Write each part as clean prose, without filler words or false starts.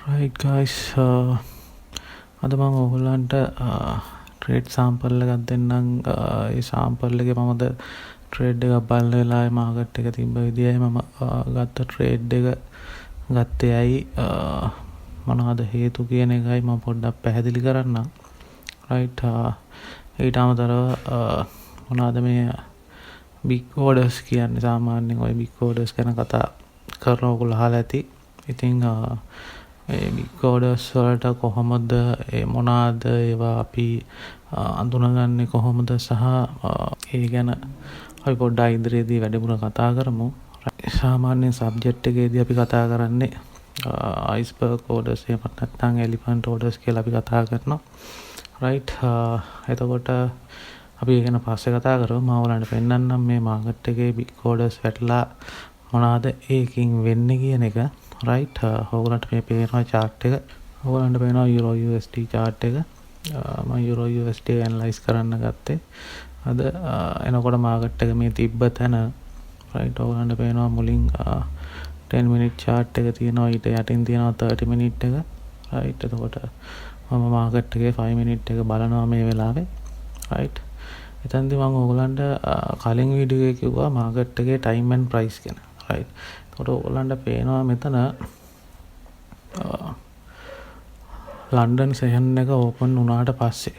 right guys අද මම ඔයගොල්ලන්ට ට්‍රේඩ් සාම්පල් එකක් දෙන්නම්. ඒ සාම්පල් එකේ මමද ට්‍රේඩ් එකක් බලන වෙලාවේ මාකට් එක තිබ්බ විදියයි මම ගත්ත ට්‍රේඩ් එක ගත්තේ ඇයි මොනවද හේතු කියන එකයි මම පොඩ්ඩක් පැහැදිලි කරන්නම්. right ඊට අමතරව මොනවද මේ big orders කියන්නේ. සාමාන්‍යයෙන් ওই big orders ගැන කතා කරන ඔයගොල්ලෝ අහලා ඇති. ඉතින් ඒ big orders වලට කොහොමද මොනවාද ඒවා අපි අඳුනගන්නේ කොහොමද සහ ඒ ගැන අපි පොඩ්ඩක් ඉදිරියේදී වැඩිපුර කතා කරමු. සාමාන්‍ය සබ්ජෙක්ට් එකේදී අපි කතා කරන්නේ iceberg orders එහෙම නැත්නම් elephant orders කියලා අපි කතා කරනවා. right එතකොට අපි ඒ ගැන පස්සේ කතා කරමු. මම ඔයාලන්ට පෙන්නන්නම් මේ මාකට් එකේ big orders වැටලා මොනවාද ඒකින් වෙන්නේ කියන එක. right ඔයගොල්ලන්ට මේ පේනවා chart එක. ඔයගොල්ලන්ට පේනවා euro USD chart එක. මම euro USD ඇනලයිස් කරන්න ගත්තේ. අද එනකොට මාකට් එක මේ තිබ්බ තැන right ඔයගොල්ලන්ට පේනවා මුලින් 10 minute chart එක තියෙනවා. ඊට යටින් තියෙනවා 30 minute එක. right එතකොට මම මාකට් එකේ 5 minute එක බලනවා මේ වෙලාවේ. right එතනදී මම ඔයගොල්ලන්ට කලින් වීඩියෝ එකේ කිව්වා මාකට් එකේ time and price ගැන. right එතකොට ඔයගොල්ලන්ට පේනවා මෙතන ලන්ඩන් සෙෂන් එක ඕපන් වුණාට පස්සේ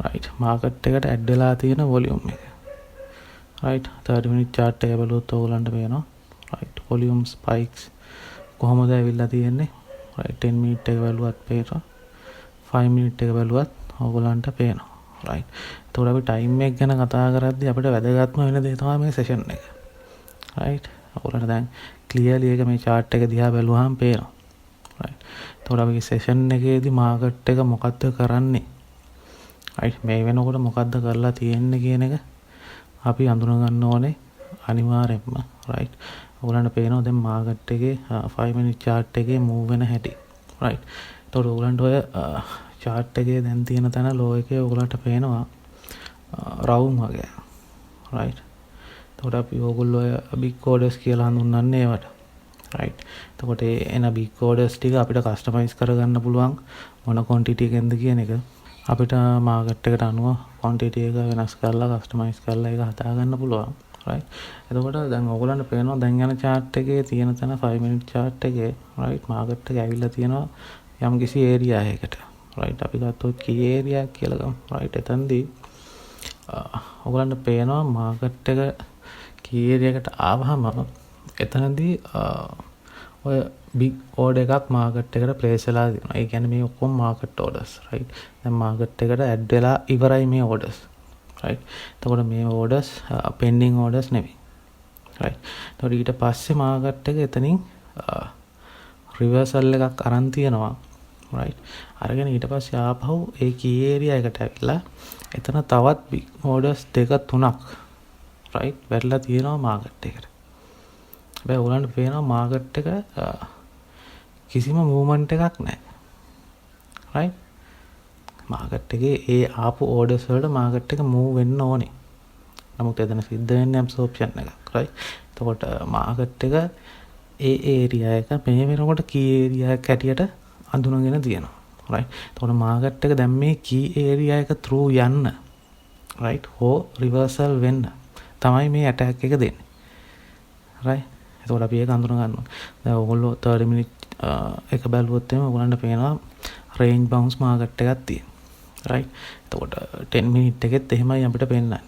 right මාකට් එකට ඇඩ් වෙලා තියෙන වොලියුම් එක. right 30 minute chart එක බලුවොත් ඔයගොල්ලන්ට පේනවා right volume spikes කොහොමද ඇවිල්ලා තියෙන්නේ. right 10 minute එක බලුවත් පේනවා. 5 minute එක බලුවත් ඔයගොල්ලන්ට පේනවා. right එතකොට අපි time එක ගැන කතා කරද්දී අපිට වැදගත්ම වෙන දේ තමයි මේ session එක. right ඔයගොල්ලන්ට දැන් clearly එක මේ chart එක දිහා බැලුවාම පේනවා. right එතකොට අපි session එකේදී market එක මොකද්ද කරන්නේ. right මේ වෙනකොට මොකද්ද කරලා තියෙන්නේ කියන එක අපි අඳුන ගන්න ඕනේ අනිවාර්යෙන්ම. right ඔයගොල්ලන්ට පේනවා දැන් market එකේ 5 minute chart එකේ move වෙන හැටි. right එතකොට ඔයගොල්ලන්ට ඔය chart එකේ දැන් තියෙන තැන low එකේ ඔයගොල්ලන්ට පේනවා round වගේ. right එතකොට අපි ඕගොල්ලෝ big orders කියලා හඳුන්වන්නේ ඒවට. right එතකොට එන big orders ටික අපිට කස්ටමයිස් කරගන්න පුළුවන් මොන quantity එකෙන්ද කියන එක අපිට මාකට් එකට අනුව quantity එක වෙනස් කරලා කස්ටමයිස් කරලා ඒක හදා ගන්න පුළුවන්. right එතකොට දැන් ඕගොල්ලන්ට පේනවා දැන් යන chart එකේ තියෙන තැන 5 minute chart එකේ right මාකට් එක ඇවිල්ලා තියෙනවා යම් කිසි area එකකට. right අපි ගත්තොත් key area කියලා ගමු. right එතනදී ඕගොල්ලන්ට පේනවා මාකට් එක key area එකට ආවහම එතනදී ඔය big order එකක් මාකට් එකට place වෙලා තියෙනවා. ඒ කියන්නේ මේ ඔක්කොම market orders. right දැන් මාකට් එකට add වෙලා ඉවරයි මේ orders. right එතකොට මේ orders pending orders නෙවෙයි. right එතකොට ඊට පස්සේ මාකට් එක එතනින් reversal එකක් අරන් තියෙනවා. right අරගෙන ඊට පස්සේ ආපහු ඒ key area එකට ඇවිල්ලා එතන තවත් big orders දෙක තුනක් right වැටලා තියෙනවා මාකට් එකට. හැබැයි ඔයගොල්ලන්ට පේනවා මාකට් එක කිසිම මූවමන්ට් එකක් නැහැ. right මාකට් එකේ ඒ ආපු orders වලට මාකට් එක move වෙන්න ඕනේ. නමුත් එතන සිද්ධ වෙන්නේ absorption එකක්. right එතකොට මාකට් එක ඒ area එක මේ වෙනකොට key area එක හැටියට අඳුනගෙන තියෙනවා. right එතකොට මාකට් එක දැන් මේ key area එක through යන්න right හෝ reversal වෙන්න තමයි මේ attack එක දෙන්නේ. right එතකොට අපි ඒක අඳුන ගන්නවා. දැන් ඔයගොල්ලෝ 30 minute එක බැලුවොත් එimhe ඔයගොල්ලන්ට පේනවා range bounce market එකක් තියෙනවා. right එතකොට 10 minute එකෙත් එහෙමයි අපිට පෙන්නන්නේ.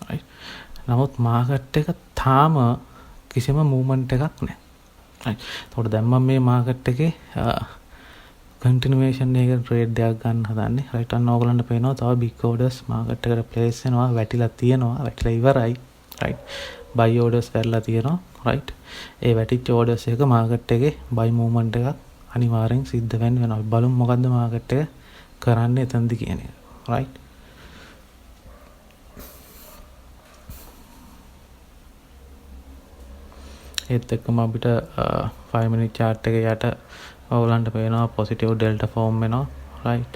right නමුත් market එක තාම කිසිම movement එකක් නැහැ. right එතකොට දැන් මම මේ market එකේ continuation එකේ trade දෙයක් ගන්න හදන්නේ. right අන්න ඕගොල්ලන්ට පේනවා තව big orders market එකට place වෙනවා, වැටිලා තියෙනවා, වැටිලා ඉවරයි. right buy orders වැටලා තියෙනවා. right ඒ වැටිච්ච orders එක market එකේ buy movement එකක් අනිවාර්යෙන් සිද්ධ වෙන්න වෙනවා. අපි බලමු මොකද්ද market එක කරන්නේ එතනදී කියන එක. right ඒත් එක්කම අපිට 5 minute chart එක යට ඔයගොල්ලන්ට පේනවා positive delta form වෙනවා. right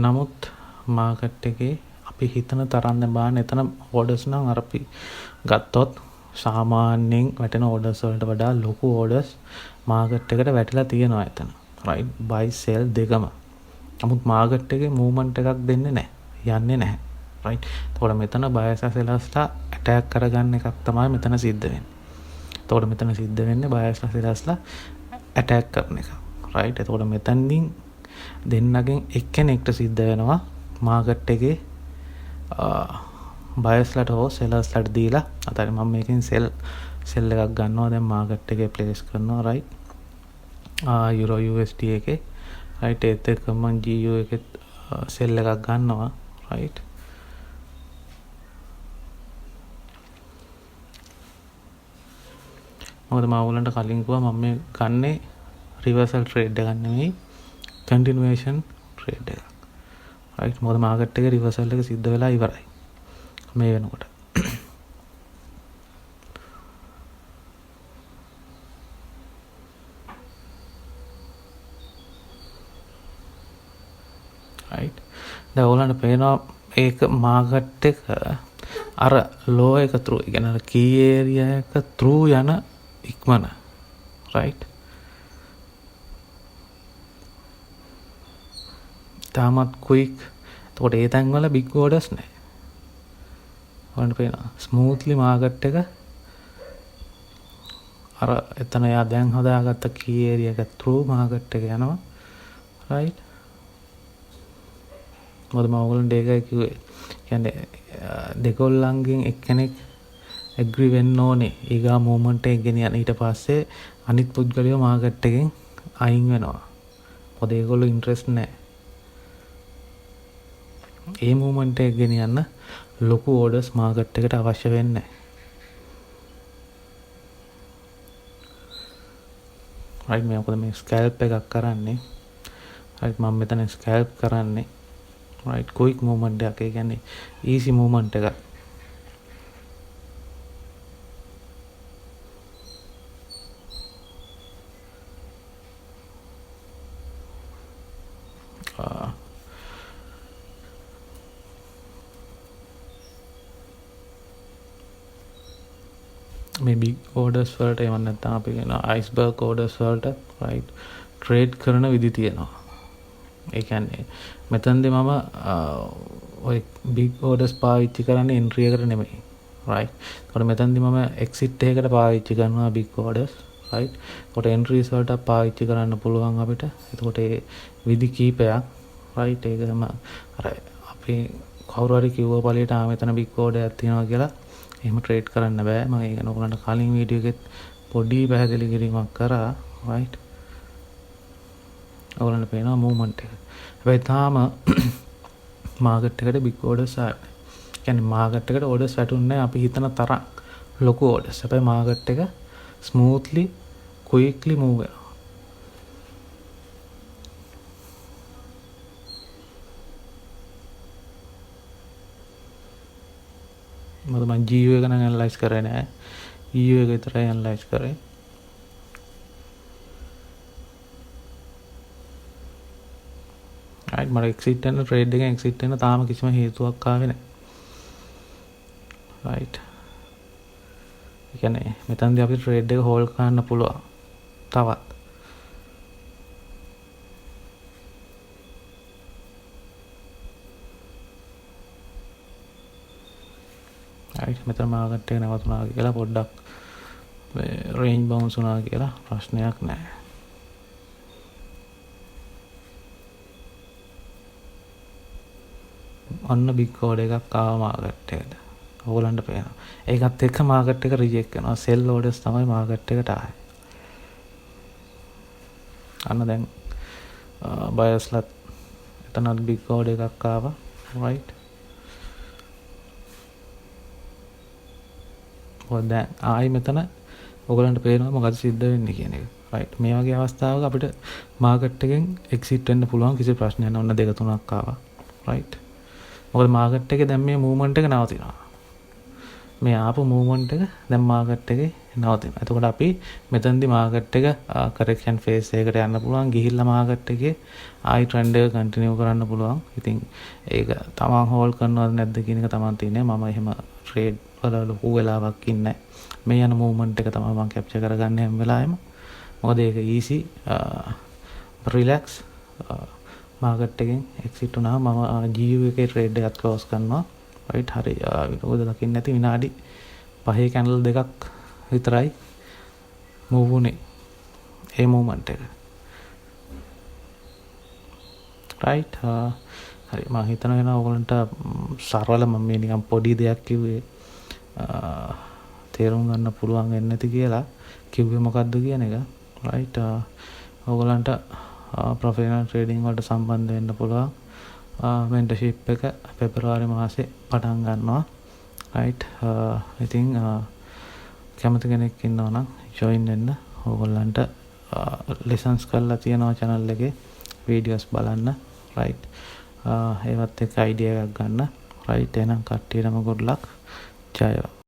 නමුත් මාකට් එකේ අපි හිතන තරම් දැන් බලන්න එතන ඕඩර්ස් නම් අර අපි ගත්තොත් සාමාන්‍යයෙන් වැටෙන ඕඩර්ස් වලට වඩා ලොකු ඕඩර්ස් මාකට් එකට වැටිලා තියෙනවා එතන. right buy sell දෙකම. නමුත් මාකට් එකේ මූවමන්ට් එකක් දෙන්නේ නැහැ. යන්නේ නැහැ. right. එතකොට මෙතන බයර්ස් සෙලර්ස්ලා ඇටැක් කරගන්න එකක් තමයි මෙතන සිද්ධ වෙන්නේ. එතකොට මෙතන සිද්ධ වෙන්නේ බයර්ස්ලා සෙලර්ස්ලා ඇටැක් කරන එක. right. එතකොට මෙතනින් දෙන්නගෙන් එක්කෙනෙක්ට සිද්ධ වෙනවා මාකට් එකේ බයර්ස්ලාට හෝ සෙලර්ස්ලාට දීලා අතන මම මේකෙන් සෙල් එකක් ගන්නවා දැන් මාකට් එකේ ප්ලේස් කරනවා right. euro USD එකේ right ඒත් එක්කම GU එකේ සෙල් එකක් ගන්නවා right. මොකද මම ඔයගලන්ට කලින් කිව්වා මම මේ ගන්නේ රිවර්සල් ට්‍රේඩ් එකක් නෙමෙයි continuation trade එක. right මොකද මාකට් එකේ රිවර්සල් එක සිද්ධ වෙලා ඉවරයි. මේ වෙනකොට. right දැන් ඔයගලන්ට පේනවා ඒක මාකට් එක අර ලෝ එක through කියන්නේ අර key area එක through යන ඉක්මන. right තාමත් quick. එතකොට ඒ තැන් වල big orders නැහැ. ඔයගොල්ලන්ට පේනවා ස්මූත්ලි මාකට් එක අර එතන යා දැන් හදාගත්ත key area එක through මාකට් එක යනවා. right මොකද මම ඔයගොල්ලන්ට ඒකයි කිව්වේ. කියන්නේ දෙකොල්ලන්ගෙන් එක්කෙනෙක් agree වෙන්න ඕනේ. ඊගා movement එක ගෙනියන්න. ඊට පස්සේ අනිත් පුද්ගලයෝ මාකට් එකෙන් අයින් වෙනවා. මොකද ඒගොල්ලෝ interest නැහැ. ඒ මූවමන්ට් එක ගෙනියන්න ලොකු ඕඩර්ස් මාකට් එකට අවශ්‍ය වෙන්නේ නැහැ. right මේ මොකද මේ ස්කැල්ප් එකක් කරන්නේ. right මම මෙතන ස්කැල්ප් කරන්නේ right quick movement එකක්. ඒ කියන්නේ easy movement එකක්. මේ big orders වලට එවන්න නැත්නම් අපි කියන iceberg orders වලට right trade කරන විදි තියෙනවා. ඒ කියන්නේ මෙතනදී මම ඔය big orders පාවිච්චි කරන්නේ entry එකට නෙමෙයි right. ඒකට මෙතනදී මම exit එකකට පාවිච්චි කරනවා big orders right. ඒකට entries වලට පාවිච්චි කරන්න පුළුවන් අපිට. ඒකට ඒ විදි කීපයක් right ඒකම අර අපි කවුරු හරි කිව්ව පළියට මෙතන big order එකක් තියෙනවා කියලා එහෙම ට්‍රේඩ් කරන්න බෑ. මම ඒක ඔයගලන්ට කලින් වීඩියෝ එකෙත් පොඩි පැහැදිලි කිරීමක් කරා right. ඔයගලන්ට පේනවා මූවමන්ට් එක. හැබැයි තාම මාකට් එකට big orders ආවේ. කියන්නේ මාකට් එකට orders වැටුන්නේ අපි හිතන තරම් ලොකු orders. හැබැයි මාකට් එක smoothly quickly move වෙනවා. මොකද මම GU එක නම් ඇනලයිස් කරේ නෑ. EU එක විතරයි ඇනලයිස් කරේ. right මට exit වෙන trade එකෙන් exit වෙන තාම කිසිම හේතුවක් ආවේ නෑ. right ඒ කියන්නේ මෙතනදී අපිට trade එක hold කරන්න පුළුවන්. තවත් right මෙතන මාකට් එක නවතුනා කියලා පොඩ්ඩක් range bounce වුණා කියලා ප්‍රශ්නයක් නැහැ. අන්න big order එකක් ආවා මාකට් එකට. ඕගොල්ලන්ට පේනවා. ඒකත් එක්ක මාකට් එක රිජෙක්ට් කරනවා. sell orders තමයි මාකට් එකට ආවේ. අන්න දැන් බයර්ස්ලත් එතනත් big order එකක් ආවා right. දැන් ආයි මෙතන ඔයගලන්ට පේනවා මොකද සිද්ධ වෙන්නේ කියන එක. right මේ වගේ අවස්ථාවක අපිට මාකට් එකෙන් එක්සිට් වෙන්න පුළුවන් කිසි ප්‍රශ්නයක් නැහැ. ඔන්න දෙක තුනක් ආවා. right මොකද මාකට් එකේ දැන් මේ මූවමන්ට් එක නවතිනවා. මේ ආපු මූවමන්ට් එක දැන් මාකට් එකේ නවතිනවා. එතකොට අපි මෙතනදී මාකට් එක කරෙක්ෂන් ෆේස් එකකට යන්න පුළුවන්. ගිහිල්ලා මාකට් එකේ ආයි ට්‍රෙන්ඩ් එක කන්ටිනියු කරන්න පුළුවන්. ඉතින් ඒක තමන් හෝල්ඩ් කරනවද නැද්ද කියන එක තමන් තියන්නේ. මම එහෙම ට්‍රේඩ් වල ලොකු වෙලාවක් ඉන්නේ නැහැ. මේ යන මූව්මන්ට් එක තමයි මම කැප්චර් කරගන්නේ හැම වෙලාවෙම. මොකද ඒක ඊසි රිලැක්ස් මාකට් එකෙන් එක්සිට් වුණාම මම GU එකේ ට්‍රේඩ් එකත් ක්ලෝස් කරනවා. රයිට් හරි විරෝධ දකින්න නැති විනාඩි 5 කැන්ඩල් දෙකක් විතරයි මූව් වුනේ ඒ මූව්මන්ට් එක. රයිට් හරි මම හිතනවා ඔයගොල්ලන්ට සරල මම මේ නිකන් පොඩි දෙයක් කිව්වේ තේරුම් ගන්න පුළුවන් වෙන්නේ නැති කියලා කිව්වේ මොකද්ද කියන එක. රයිට් ඔයගොල්ලන්ට ප්‍රොෆෙෂනල් ට්‍රේඩින් වලට සම්බන්ධ වෙන්න පුළුවන්. මෙන්ටර්ෂිප් එක පෙබරවාරි මාසේ පටන් ගන්නවා. රයිට් ඉතින් කැමති කෙනෙක් ඉන්නවා නම් ජොයින් වෙන්න. ඕගොල්ලන්ට ලෙසන්ස් කරලා තියෙනවා channel එකේ වීඩියෝස් බලන්න. රයිට් ඒවත් එක්ක අයිඩියා එකක් ගන්න. රයිට් එහෙනම් කට්ටියටම good luck. ජය වේවා.